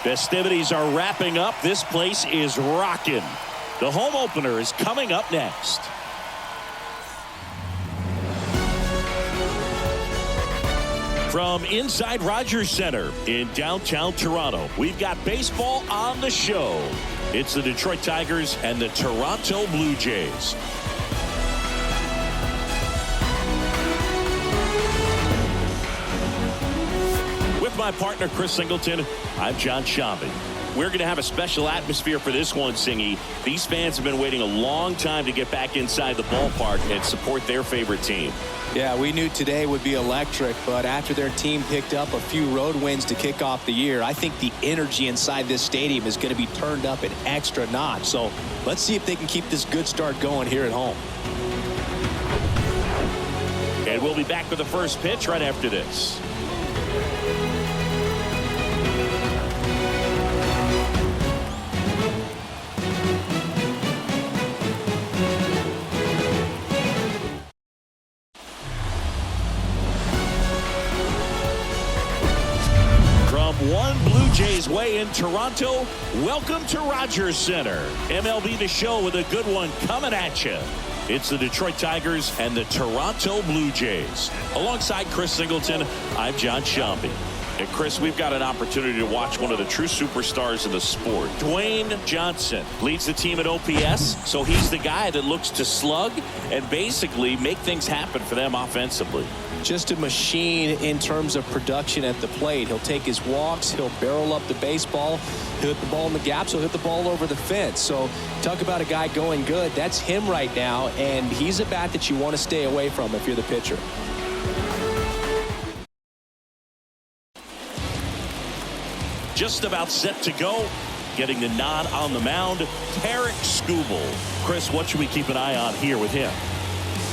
Festivities are wrapping up. This place is rocking. The home opener is coming up next. From inside Rogers Center in downtown Toronto, we've got baseball on the show. It's the Detroit Tigers and the Toronto Blue Jays. With my partner, Chris Singleton, I'm John Shambi. We're going to have a special atmosphere for this one, Singy. These fans have been waiting a long time to get back inside the ballpark and support their favorite team. Yeah, we knew today would be electric, but after their team picked up a few road wins to kick off the year, I think the energy inside this stadium is going to be turned up an extra notch. So let's see if they can keep this good start going here at home. And we'll be back with the first pitch right after this. One Blue Jays way in Toronto. Welcome to Rogers Center. MLB The Show with a good one coming at you. It's the Detroit Tigers and the Toronto Blue Jays. Alongside Chris Singleton, I'm John Shambi. And Chris, we've got an opportunity to watch one of the true superstars in the sport. Dwayne Johnson leads the team at OPS, so he's the guy that looks to slug and basically make things happen for them offensively. Just a machine in terms of production at the plate. He'll take his walks, he'll barrel up the baseball, he'll hit the ball in the gaps, he'll hit the ball over the fence. So talk about a guy going good. That's him right now, and he's a bat that you want to stay away from if you're the pitcher. Just about set to go. Getting the nod on the mound, Tarek Skubal. Chris, what should we keep an eye on here with him?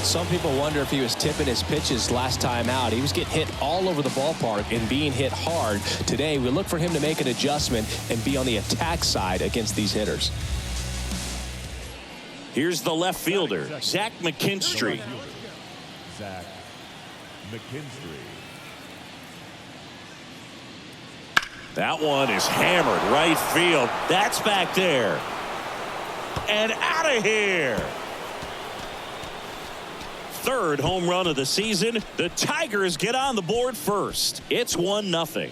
Some people wonder if he was tipping his pitches last time out. He was getting hit all over the ballpark and being hit hard. Today, we look for him to make an adjustment and be on the attack side against these hitters. Here's the left fielder, Zach McKinstry. Zach McKinstry. That one is hammered right field. That's back there. And out of here. Third home run of the season. The Tigers get on the board first. It's 1-0.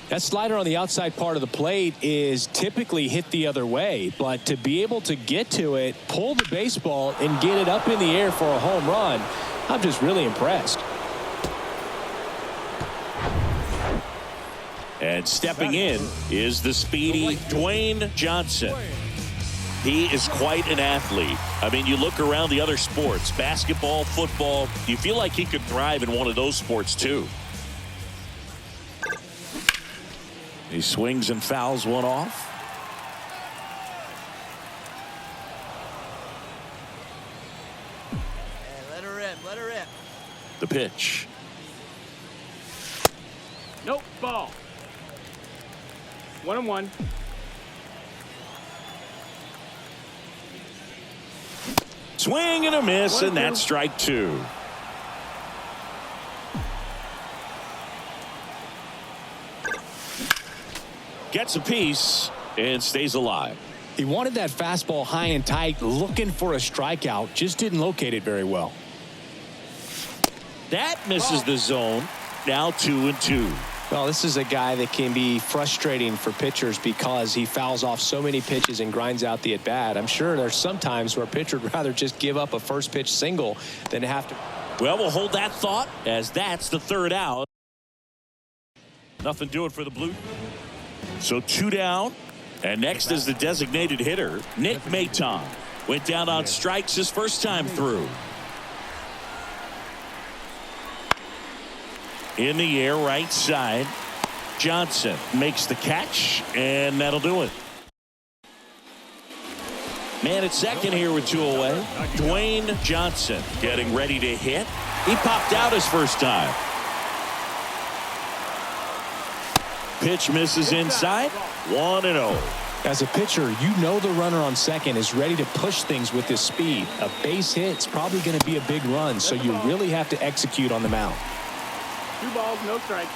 That slider on the outside part of the plate is typically hit the other way, but to be able to get to it, pull the baseball, and get it up in the air for a home run, I'm just really impressed. And stepping in is the speedy Dwayne Johnson. He is quite an athlete. I mean, you look around the other sports, basketball, football, you feel like he could thrive in one of those sports too. He swings and fouls one off. Hey, let her rip, let her rip. The pitch. Nope, ball. 1-1. Swing and a miss, and that's strike two. Gets a piece and stays alive. He wanted that fastball high and tight, looking for a strikeout, just didn't locate it very well. That misses the zone. Now 2-2. Well, this is a guy that can be frustrating for pitchers because he fouls off so many pitches and grinds out the at-bat. I'm sure there's some times where a pitcher would rather just give up a first pitch single than have to. Well, we'll hold that thought as that's the third out. Nothing doing for the Blue. So 2 down, and next is the designated hitter, Nick Maton. Went down on strikes his first time through. In the air, right side. Johnson makes the catch, and that'll do it. Man at second here with 2 away. Dwayne Johnson getting ready to hit. He popped out his first time. pitch misses inside. 1-0. As a pitcher, you know the runner on second is ready to push things with his speed. A base hit's probably going to be a big run, so you really have to execute on the mound. 2 balls, no strikes.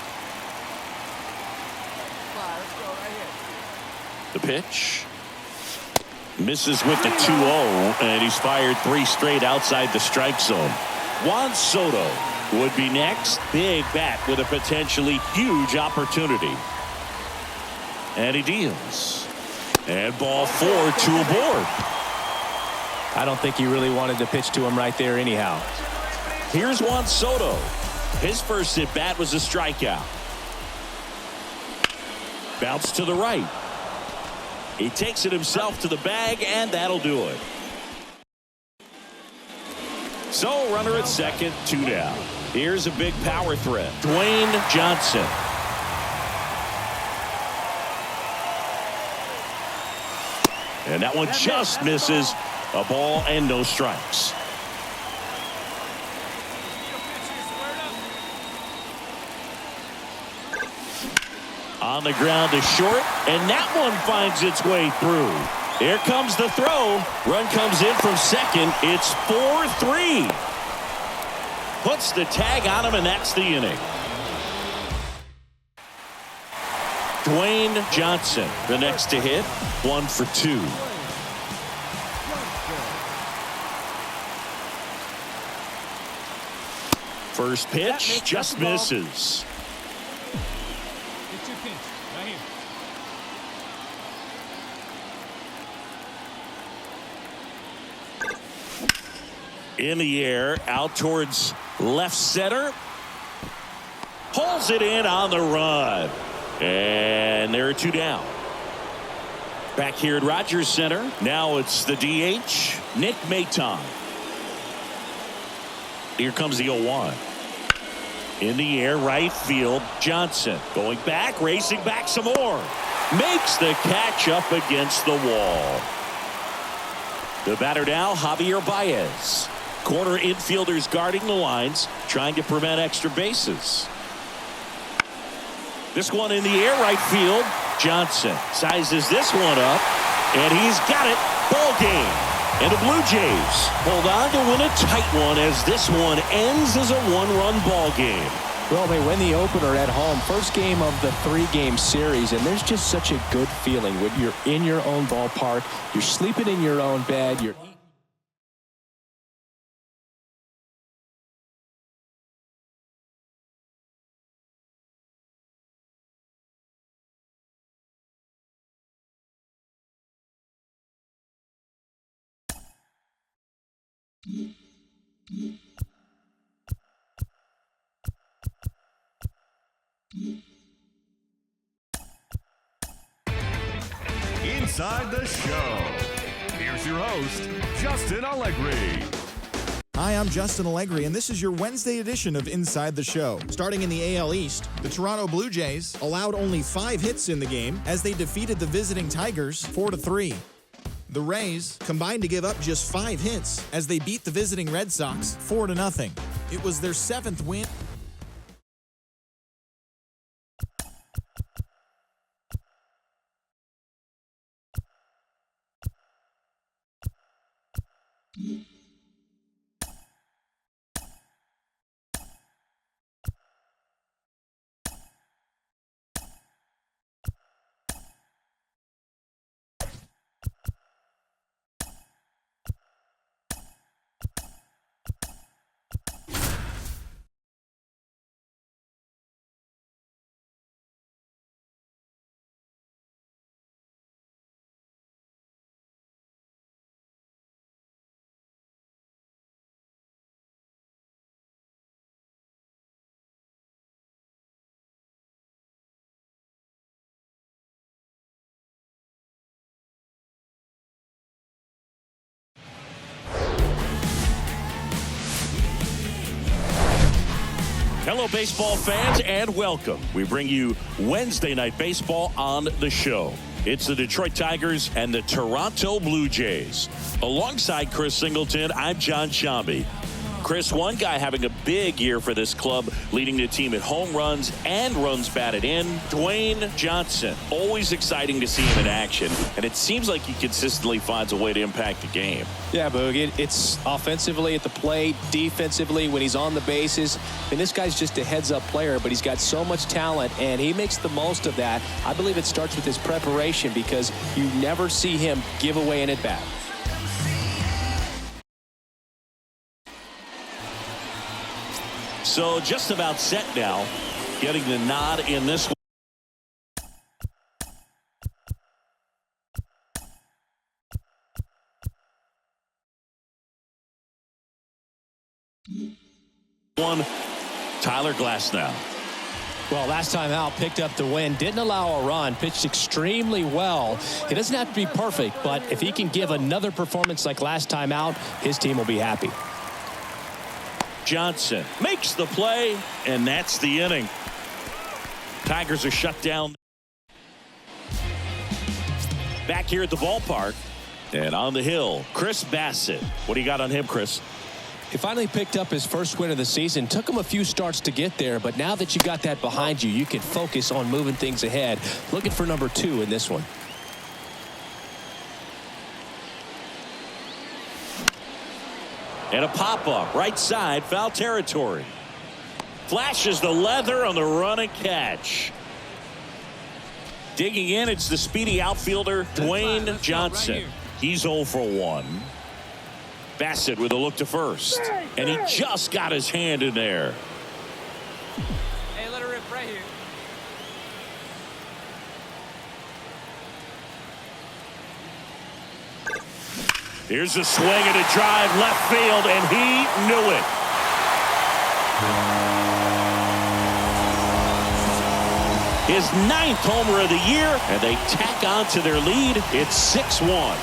Let's go right here. The pitch. Misses with the 2-0, and he's fired 3 straight outside the strike zone. Juan Soto would be next. Big bat with a potentially huge opportunity. And he deals. And ball 4, 2 aboard. I don't think he really wanted to pitch to him right there anyhow. Here's Juan Soto. His first at bat was a strikeout. Bounce to the right. He takes it himself to the bag, and that'll do it. So, runner at second, 2 down. Here's a big power threat. Dwayne Johnson. And that one just misses. A ball and no strikes. On the ground to short, and that one finds its way through. Here comes the throw. Run comes in from second. It's 4-3. Puts the tag on him, and that's the inning. Dwayne Johnson, the next to hit, 1 for 2. First pitch just misses. It's your pitch, right here. In the air, out towards left center. Pulls it in on the run. And there are 2 down. Back here at Rogers Center. Now it's the DH, Nick Maton. Here comes the 0-1. In the air, right field, Johnson. Going back, racing back some more. Makes the catch up against the wall. The batter now, Javier Baez. Corner infielders guarding the lines, trying to prevent extra bases. This one in the air, right field. Johnson sizes this one up, and he's got it. Ball game. And the Blue Jays hold on to win a tight one as this one ends as a 1-run ball game. Well, they win the opener at home. First game of the 3-game series, and there's just such a good feeling when you're in your own ballpark. You're sleeping in your own bed. You're Inside the Show. Here's your host, Justin Allegri. Hi, I'm Justin Allegri, and this is your Wednesday edition of Inside the Show. Starting in the AL East, the Toronto Blue Jays allowed only 5 hits in the game as they defeated the visiting Tigers 4-3. The Rays combined to give up just 5 hits as they beat the visiting Red Sox 4-0. It was their 7th win. Hello, baseball fans, and welcome. We bring you Wednesday Night Baseball on the show. It's the Detroit Tigers and the Toronto Blue Jays. Alongside Chris Singleton, I'm John Shambi. Chris, one guy having a big year for this club, leading the team at home runs and runs batted in, Dwayne Johnson. Always exciting to see him in action, and it seems like he consistently finds a way to impact the game. Yeah, Boog, it's offensively at the plate, defensively when he's on the bases. And this guy's just a heads-up player, but he's got so much talent, and he makes the most of that. I believe it starts with his preparation because you never see him give away an at-bat. So just about set now, getting the nod in this one. Tyler Glasnow. Well, last time out, picked up the win, didn't allow a run, pitched extremely well. It doesn't have to be perfect, but if he can give another performance like last time out, his team will be happy. Johnson makes the play, and that's the inning. Tigers are shut down. Back here at the ballpark, and on the hill, Chris Bassett. What do you got on him, Chris? He finally picked up his first win of the season. Took him a few starts to get there, but now that you got that behind you, you can focus on moving things ahead. Looking for number 2 in this one. And a pop-up, right side, foul territory. Flashes the leather on the run and catch. Digging in, it's the speedy outfielder, Dwayne Johnson. He's 0 for 1. Bassett with a look to first. And he just got his hand in there. Hey, let her rip right here. Here's a swing and a drive left field, and he knew it. His 9th homer of the year, and they tack on to their lead. It's 6-1.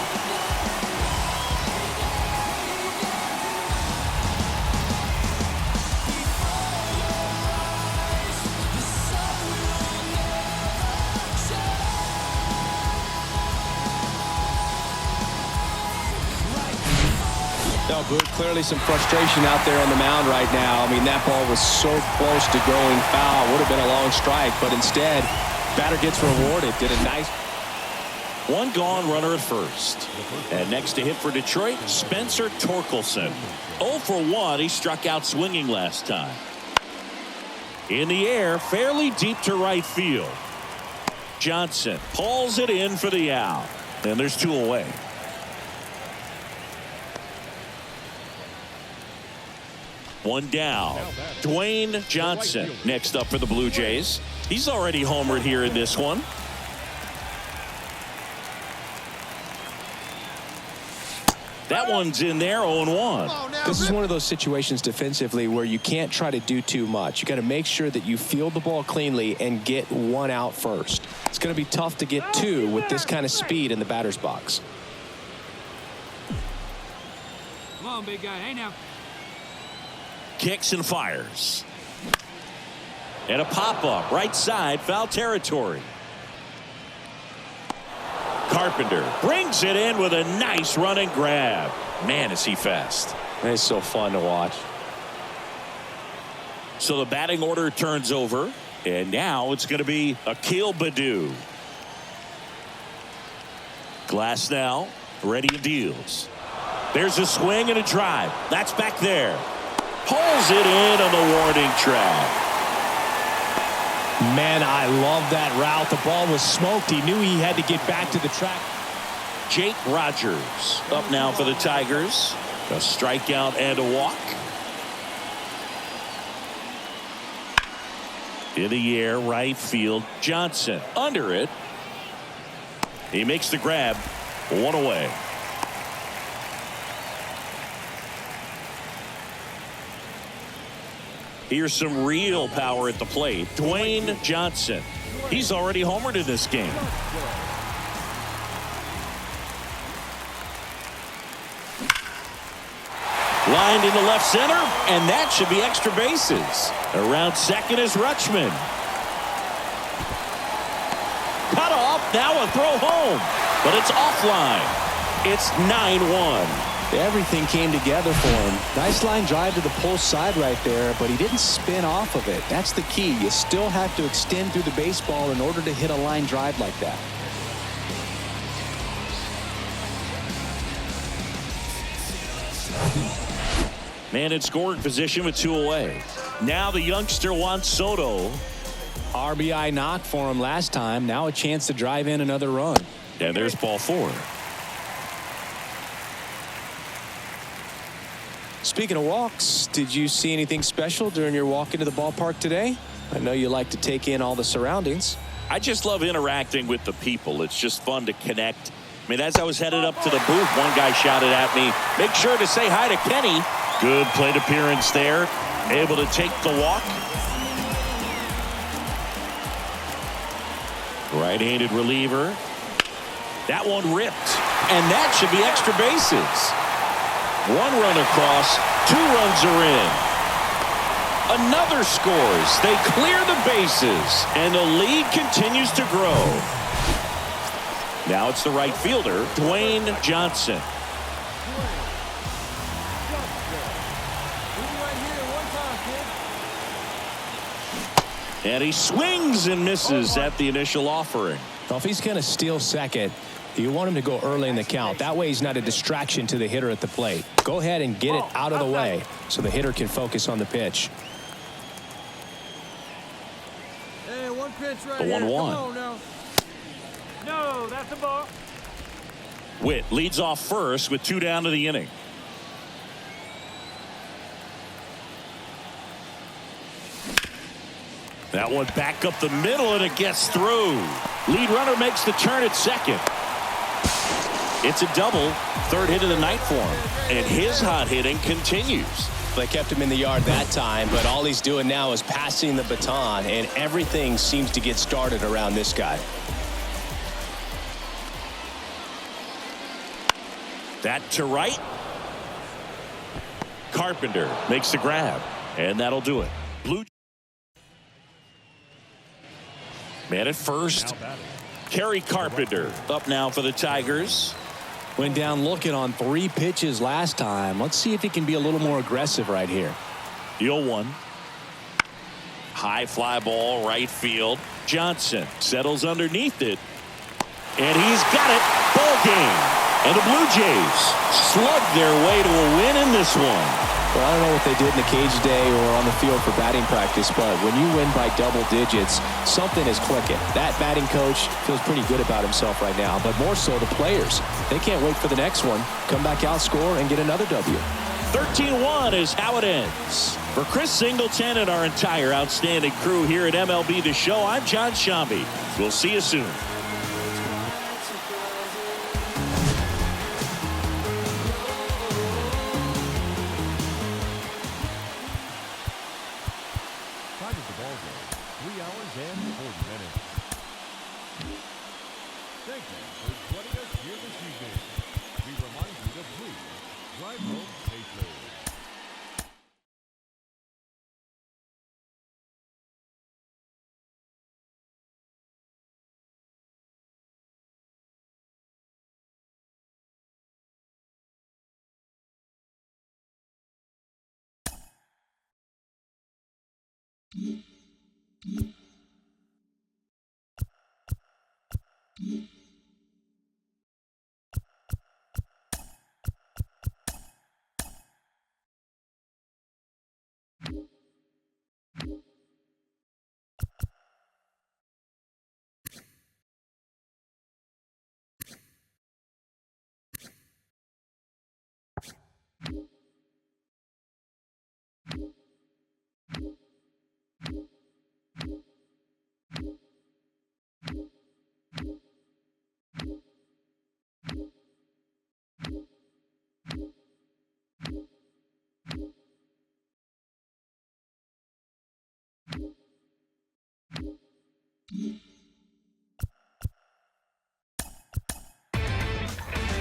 No, Boog, clearly some frustration out there on the mound right now. I mean, that ball was so close to going foul. Would have been a long strike, but instead, batter gets rewarded. Did a nice. One gone, runner at first. And next to hit for Detroit, Spencer Torkelson. 0 for 1. He struck out swinging last time. In the air, fairly deep to right field. Johnson pulls it in for the out. And there's 2 away. One down. Dwayne Johnson next up for the Blue Jays. He's already homered here in this one. That one's in there, 0-1. This is one of those situations defensively where you can't try to do too much. You got to make sure that you field the ball cleanly and get 1 out first. It's going to be tough to get 2 with this kind of speed in the batter's box. Come on, big guy. Hey, now. Kicks and fires. And a pop-up, right side, foul territory. Carpenter brings it in with a nice run and grab. Man, is he fast. It's so fun to watch. So the batting order turns over, and now it's going to be Akil Baddoo. Glasnow ready and deals. There's a swing and a drive. That's back there. Pulls it in on the warning track. Man, I love that route. The ball was smoked. He knew he had to get back to the track. Jake Rogers up now for the Tigers. A strikeout and a walk. In the air, right field. Johnson under it. He makes the grab. 1 away. Here's some real power at the plate. Dwayne Johnson. He's already homered in this game. Lined into left center, and that should be extra bases. Around second is Rutschman. Cut off, now a throw home, but it's offline. It's 9-1. Everything came together for him. Nice line drive to the pull side right there, but he didn't spin off of it. That's the key. You still have to extend through the baseball in order to hit a line drive like that. Man in scoring position with 2 away. Now the youngster Juan Soto. RBI knock for him last time. Now a chance to drive in another run. And there's ball 4. Speaking of walks, did you see anything special during your walk into the ballpark today? I know you like to take in all the surroundings. I just love interacting with the people. It's just fun to connect. I mean, as I was headed up to the booth, one guy shouted at me, "Make sure to say hi to Kenny." Good plate appearance there. Able to take the walk. Right-handed reliever. That one ripped. And that should be extra bases. 1 run across, 2 runs are in. Another scores. They clear the bases, and the lead continues to grow. Now it's the right fielder, Dwayne Johnson. And he swings and misses at the initial offering. Well, if he's going to steal second, you want him to go early in the count. That way he's not a distraction to the hitter at the plate. Go ahead and get it out of the way so the hitter can focus on the pitch. Hey, 1 pitch right The here. 1-1. Come on now. No, that's a ball. Witt leads off first with 2 down to the inning. That one back up the middle, and it gets through. Lead runner makes the turn at second. It's a double, 3rd hit of the night for him, and his hot hitting continues. They kept him in the yard that time, but all he's doing now is passing the baton, and everything seems to get started around this guy. That to right. Carpenter makes the grab, and that'll do it. Blue man at first. Kerry Carpenter up now for the Tigers. Went down looking on 3 pitches last time. Let's see if he can be a little more aggressive right here. The 0-1. High fly ball, right field. Johnson settles underneath it. And he's got it. Ball game. And the Blue Jays slug their way to a win in this one. Well, I don't know what they did in the cage today or on the field for batting practice, but when you win by double digits, something is clicking. That batting coach feels pretty good about himself right now, but more so the players. They can't wait for the next one. Come back out, score, and get another W. 13-1 is how it ends. For Chris Singleton and our entire outstanding crew here at MLB The Show, I'm John Shambi. We'll see you soon. Time of the ball game, 3 hours and 40 minutes. Thank you for joining us here this evening. We remind you to please drive home safely.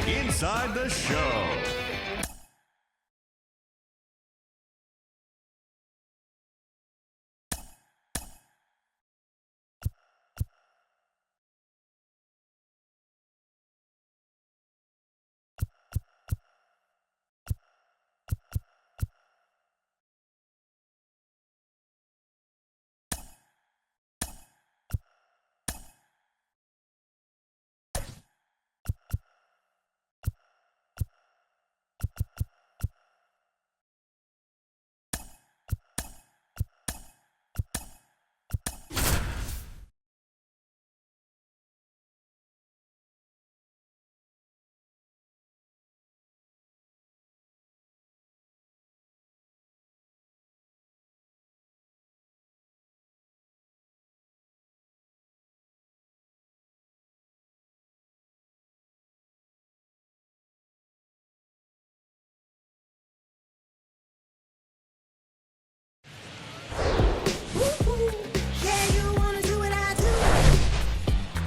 Inside the Show.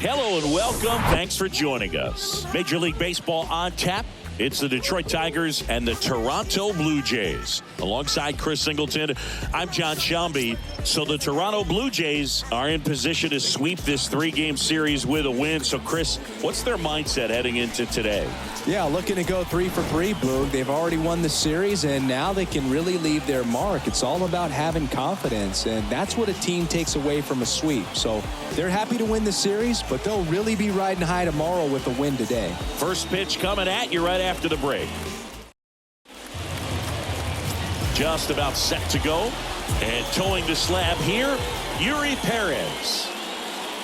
Hello and welcome. Thanks for joining us. Major League Baseball on tap. It's the Detroit Tigers and the Toronto Blue Jays. Alongside Chris Singleton, I'm John Shelby. So the Toronto Blue Jays are in position to sweep this 3-game series with a win. So, Chris, what's their mindset heading into today? Yeah, looking to go 3 for 3, Boog. They've already won the series, and now they can really leave their mark. It's all about having confidence, and that's what a team takes away from a sweep. So they're happy to win the series, but they'll really be riding high tomorrow with a win today. First pitch coming at you right after the break. Just about set to go. And towing the slab here, Yuri Perez.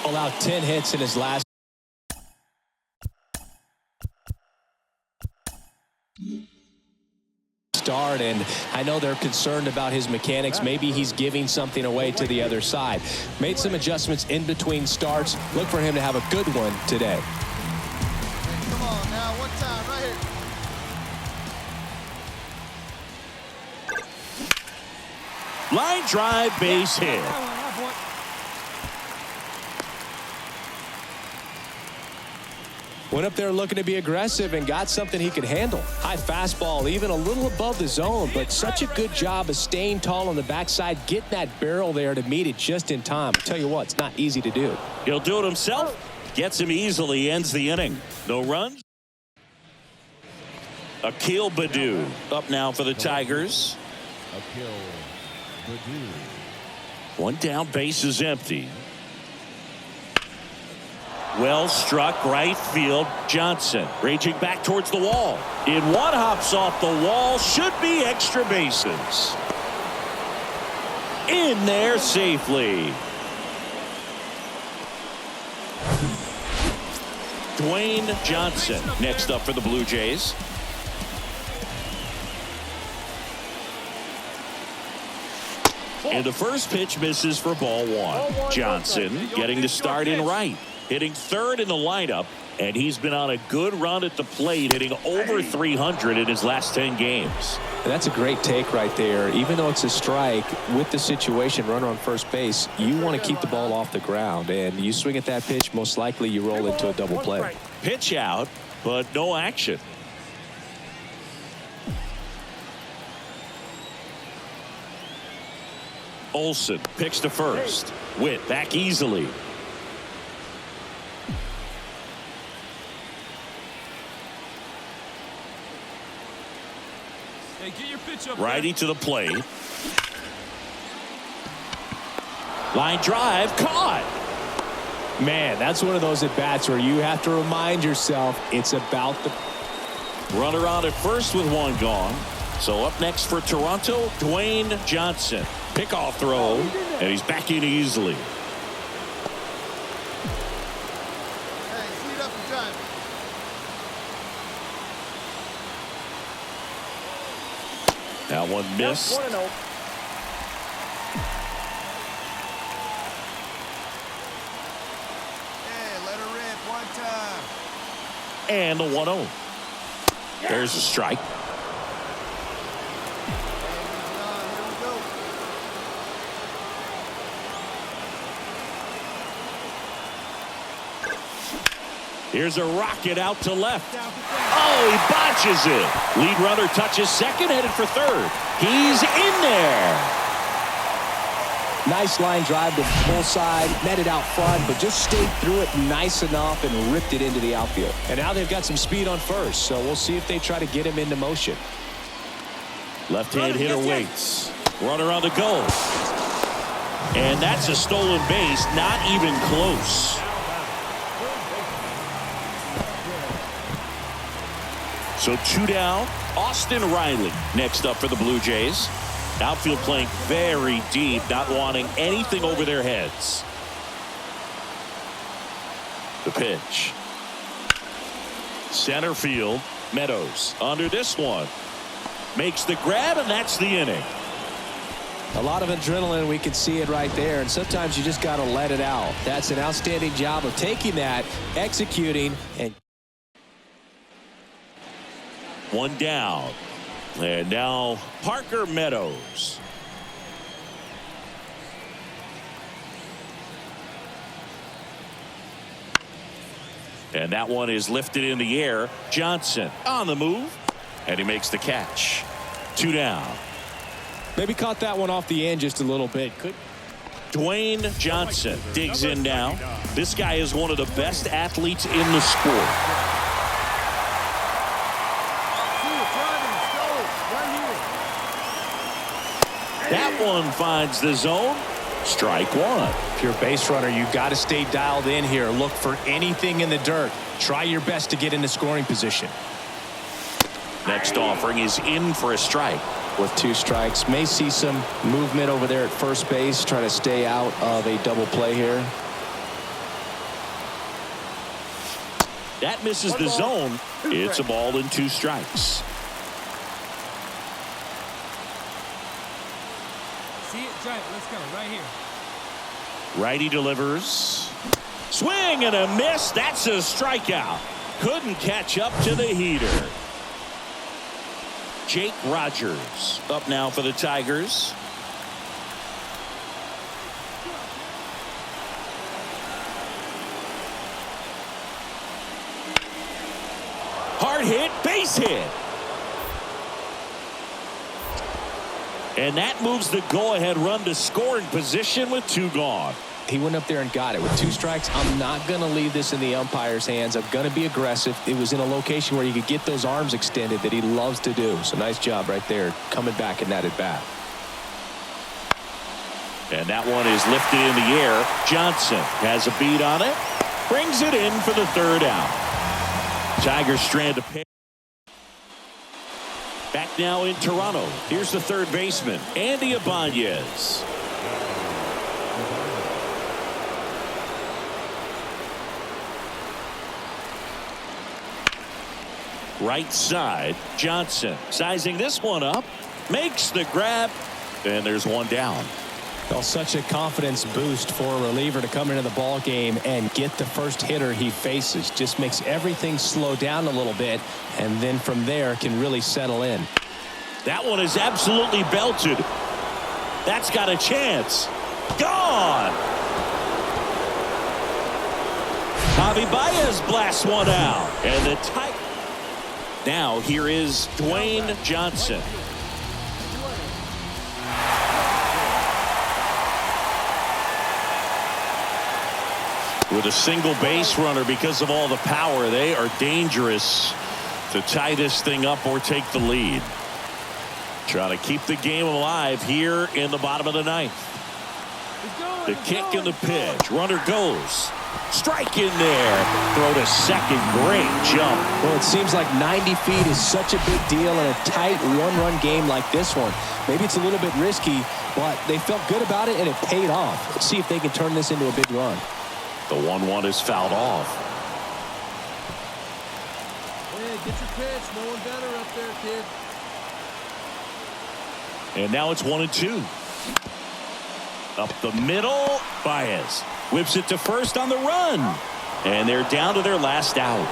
Allowed 10 hits in his last start, and I know they're concerned about his mechanics. Maybe he's giving something away to the other side. Made some adjustments in between starts. Look for him to have a good one today. Hey, come on now, one time right here. Line drive, base hit. Went up there looking to be aggressive and got something he could handle. High fastball, even a little above the zone, but such a good job of staying tall on the backside, getting that barrel there to meet it just in time. I'll tell you what, it's not easy to do. He'll do it himself. Gets him easily, ends the inning. No runs. Akil Baddoo up now for the Tigers. Akil Baddoo. One down, base is empty. Well struck, right field. Johnson raging back towards the wall. In one, hops off the wall. Should be extra bases. In there safely. Dwayne Johnson next up for the Blue Jays. And the first pitch misses for ball one. Johnson getting the start in right. Hitting third in the lineup, and he's been on a good run at the plate, hitting over 300 in his last 10 games. That's a great take right there. Even though it's a strike, with the situation, runner on first base, you want to keep the ball off the ground, and you swing at that pitch, most likely you roll into a double play. Pitch out, but no action. Olsen picks to first. Witt back easily. Hey, get your pitch up Righty to the plate. Line drive, caught. Man, that's one of those at-bats where you have to remind yourself it's about the... Runner on at first with one gone. So up next for Toronto, Dwayne Johnson. Pickoff throw, and he's back in easily. Hey, speed up the time. That one missed. Hey, let her rip one time. And the 1-0. There's a strike. Here's a rocket out to left. Oh, he botches it. Lead runner touches second, headed for third. He's in there. Nice line drive to full side, met it out front, but just stayed through it nice enough and ripped it into the outfield. And now they've got some speed on first, so we'll see if they try to get him into motion. Left-hand hitter waits. Runner on the go. And that's a stolen base, not even close. So 2 down. Austin Riley next up for the Blue Jays. Outfield playing very deep, not wanting anything over their heads. The pitch. Center field. Meadows under this one. Makes the grab, and that's the inning. A lot of adrenaline, we can see it right there, and sometimes you just got to let it out. That's an outstanding job of taking that, executing, and one down. And now Parker Meadows. And that one is lifted in the air. Johnson on the move, and he makes the catch. 2 down. Maybe caught that one off the end just a little bit. Dwayne Johnson digs in now. This guy is one of the best athletes in the sport. That one finds the zone. Strike one. If you're a base runner, you got to stay dialed in here. Look for anything in the dirt. Try your best to get into scoring position. Next offering is in for a strike. With 2 strikes, may see some movement over there at first base. Try to stay out of a double play here. That misses the zone. It's a ball and 2 strikes. See it, try it. Let's go right here. Righty delivers. Swing and a miss. That's a strikeout. Couldn't catch up to the heater. Jake Rogers up now for the Tigers. Hard hit, base hit. And that moves the go-ahead run to scoring position with 2 gone. He went up there and got it. With 2 strikes, I'm not going to leave this in the umpire's hands. I'm going to be aggressive. It was in a location where you could get those arms extended that he loves to do. So nice job right there coming back in that at bat. And that one is lifted in the air. Johnson has a beat on it. Brings it in for the 3rd out. Tigers strand a pair. Back now in Toronto. Here's the 3rd baseman, Andy Ibanez. Right side, Johnson sizing this one up, makes the grab, and there's 1 down. Well, such a confidence boost for a reliever to come into the ball game and get the first hitter he faces. Just makes everything slow down a little bit, and then from there can really settle in. That one is absolutely belted. That's got a chance. Gone. Javi Baez blasts one out, and the Tigers. Now here is Dwayne Johnson. With a single base runner because of all the power, they are dangerous to tie this thing up or take the lead. Trying to keep the game alive here in the bottom of the 9th. The kick and the pitch. Runner goes. Strike in there. Throw to second. Great jump. Well, it seems like 90 feet is such a big deal in a tight 1-run game like this one. Maybe it's a little bit risky, but they felt good about it and it paid off. Let's see if they can turn this into a big run. The 1-1 is fouled off. Hey, get your pitch. No one better up there, kid. And now it's 1-2. Up the middle, Baez whips it to first on the run. And they're down to their last out.